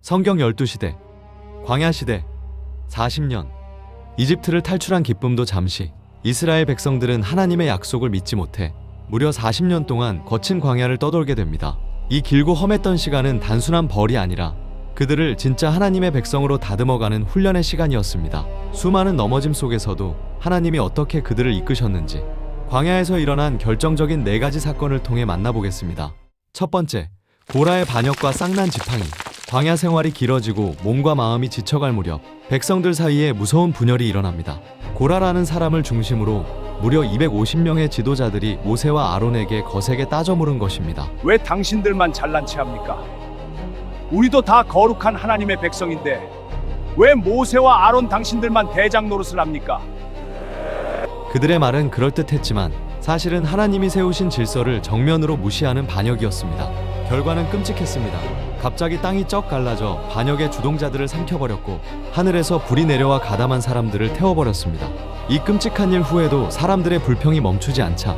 성경 12시대, 광야시대, 40년, 이집트를 탈출한 기쁨도 잠시. 이스라엘 백성들은 하나님의 약속을 믿지 못해 무려 40년 동안 거친 광야를 떠돌게 됩니다. 이 길고 험했던 시간은 단순한 벌이 아니라 그들을 진짜 하나님의 백성으로 다듬어가는 훈련의 시간이었습니다. 수많은 넘어짐 속에서도 하나님이 어떻게 그들을 이끄셨는지 광야에서 일어난 결정적인 4가지 사건을 통해 만나보겠습니다. 첫 번째, 고라의 반역과 쌍난 지팡이. 광야 생활이 길어지고 몸과 마음이 지쳐갈 무렵 백성들 사이에 무서운 분열이 일어납니다. 고라라는 사람을 중심으로 무려 250명의 지도자들이 모세와 아론에게 거세게 따져 물은 것입니다. 왜 당신들만 잘난 체 합니까? 우리도 다 거룩한 하나님의 백성인데 왜 모세와 아론 당신들만 대장 노릇을 합니까? 그들의 말은 그럴듯했지만 사실은 하나님이 세우신 질서를 정면으로 무시하는 반역이었습니다. 결과는 끔찍했습니다. 갑자기 땅이 쩍 갈라져 반역의 주동자들을 삼켜버렸고 하늘에서 불이 내려와 가담한 사람들을 태워버렸습니다. 이 끔찍한 일 후에도 사람들의 불평이 멈추지 않자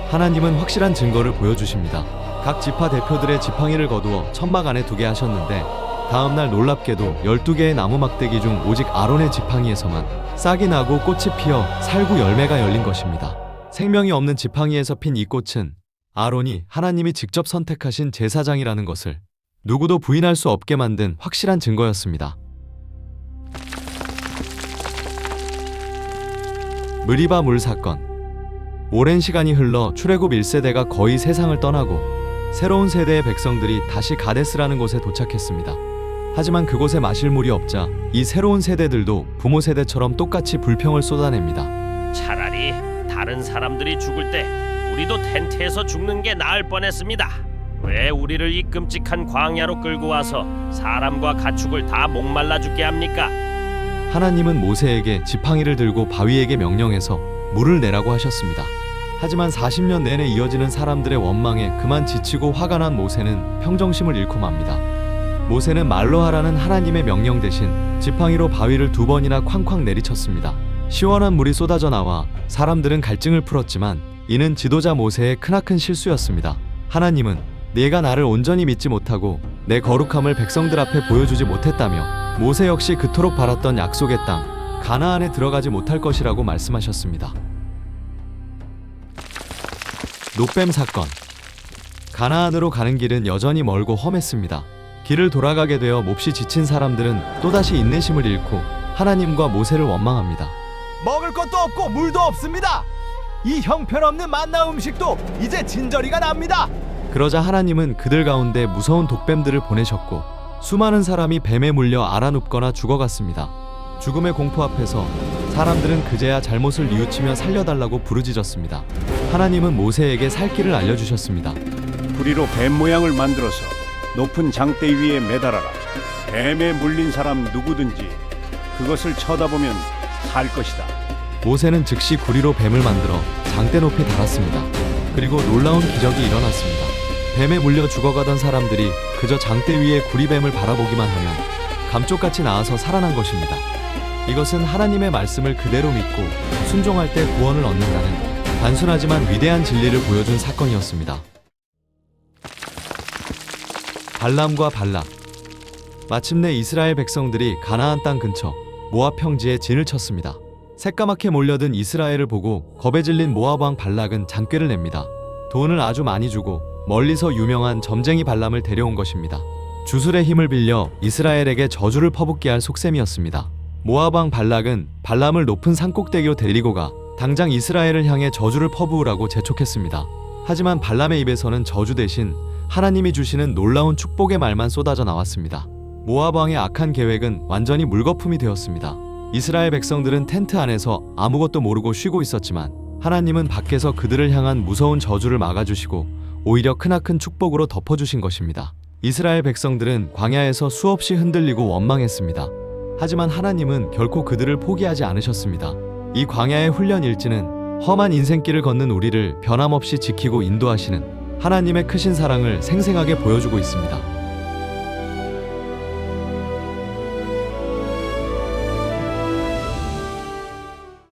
하나님은 확실한 증거를 보여주십니다. 각 지파 대표들의 지팡이를 거두어 천막 안에 두게 하셨는데 다음날 놀랍게도 12개의 나무 막대기 중 오직 아론의 지팡이에서만 싹이 나고 꽃이 피어 살구 열매가 열린 것입니다. 생명이 없는 지팡이에서 핀 이 꽃은 아론이 하나님이 직접 선택하신 제사장이라는 것을 누구도 부인할 수 없게 만든 확실한 증거였습니다. 느리바 물 사건. 오랜 시간이 흘러 출애굽 1세대가 거의 세상을 떠나고 새로운 세대의 백성들이 다시 가데스라는 곳에 도착했습니다. 하지만 그곳에 마실 물이 없자 이 새로운 세대들도 부모 세대처럼 똑같이 불평을 쏟아냅니다. 차라리 다른 사람들이 죽을 때 우리도 텐트에서 죽는 게 나을 뻔했습니다. 왜 우리를 이 끔찍한 광야로 끌고 와서 사람과 가축을 다 목말라 죽게 합니까? 하나님은 모세에게 지팡이를 들고 바위에게 명령해서 물을 내라고 하셨습니다. 하지만 40년 내내 이어지는 사람들의 원망에 그만 지치고 화가 난 모세는 평정심을 잃고 맙니다. 모세는 말로 하라는 하나님의 명령 대신 지팡이로 바위를 2번이나 쾅쾅 내리쳤습니다. 시원한 물이 쏟아져 나와 사람들은 갈증을 풀었지만 이는 지도자 모세의 크나큰 실수였습니다. 하나님은 네가 나를 온전히 믿지 못하고 내 거룩함을 백성들 앞에 보여주지 못했다며 모세 역시 그토록 바랐던 약속의 땅 가나안에 들어가지 못할 것이라고 말씀하셨습니다. 놋뱀 사건. 가나안으로 가는 길은 여전히 멀고 험했습니다. 길을 돌아가게 되어 몹시 지친 사람들은 또다시 인내심을 잃고 하나님과 모세를 원망합니다. 먹을 것도 없고 물도 없습니다. 이 형편없는 만나 음식도 이제 진저리가 납니다. 그러자 하나님은 그들 가운데 무서운 독뱀들을 보내셨고 수많은 사람이 뱀에 물려 알아눕거나 죽어갔습니다. 죽음의 공포 앞에서 사람들은 그제야 잘못을 뉘우치며 살려달라고 부르짖었습니다. 하나님은 모세에게 살 길을 알려주셨습니다. 구리로 뱀 모양을 만들어서 높은 장대 위에 매달아라. 뱀에 물린 사람 누구든지 그것을 쳐다보면 살 것이다. 모세는 즉시 구리로 뱀을 만들어 장대 높이 달았습니다. 그리고 놀라운 기적이 일어났습니다. 뱀에 물려 죽어가던 사람들이 그저 장대 위에 구리뱀을 바라보기만 하면 감쪽같이 나아서 살아난 것입니다. 이것은 하나님의 말씀을 그대로 믿고 순종할 때 구원을 얻는다는 단순하지만 위대한 진리를 보여준 사건이었습니다. 발람과 발락. 마침내 이스라엘 백성들이 가나안 땅 근처 모압 평지에 진을 쳤습니다. 새까맣게 몰려든 이스라엘을 보고 겁에 질린 모압 왕 발락은 잔꾀를 냅니다. 돈을 아주 많이 주고 멀리서 유명한 점쟁이 발람을 데려온 것입니다. 주술의 힘을 빌려 이스라엘에게 저주를 퍼붓게 할 속셈이었습니다. 모압 왕 발락은 발람을 높은 산꼭대기로 데리고 가 당장 이스라엘을 향해 저주를 퍼부으라고 재촉했습니다. 하지만 발람의 입에서는 저주 대신 하나님이 주시는 놀라운 축복의 말만 쏟아져 나왔습니다. 모압 왕의 악한 계획은 완전히 물거품이 되었습니다. 이스라엘 백성들은 텐트 안에서 아무것도 모르고 쉬고 있었지만 하나님은 밖에서 그들을 향한 무서운 저주를 막아주시고 오히려 크나큰 축복으로 덮어주신 것입니다. 이스라엘 백성들은 광야에서 수없이 흔들리고 원망했습니다. 하지만 하나님은 결코 그들을 포기하지 않으셨습니다. 이 광야의 훈련 일지는 험한 인생길을 걷는 우리를 변함없이 지키고 인도하시는 하나님의 크신 사랑을 생생하게 보여주고 있습니다.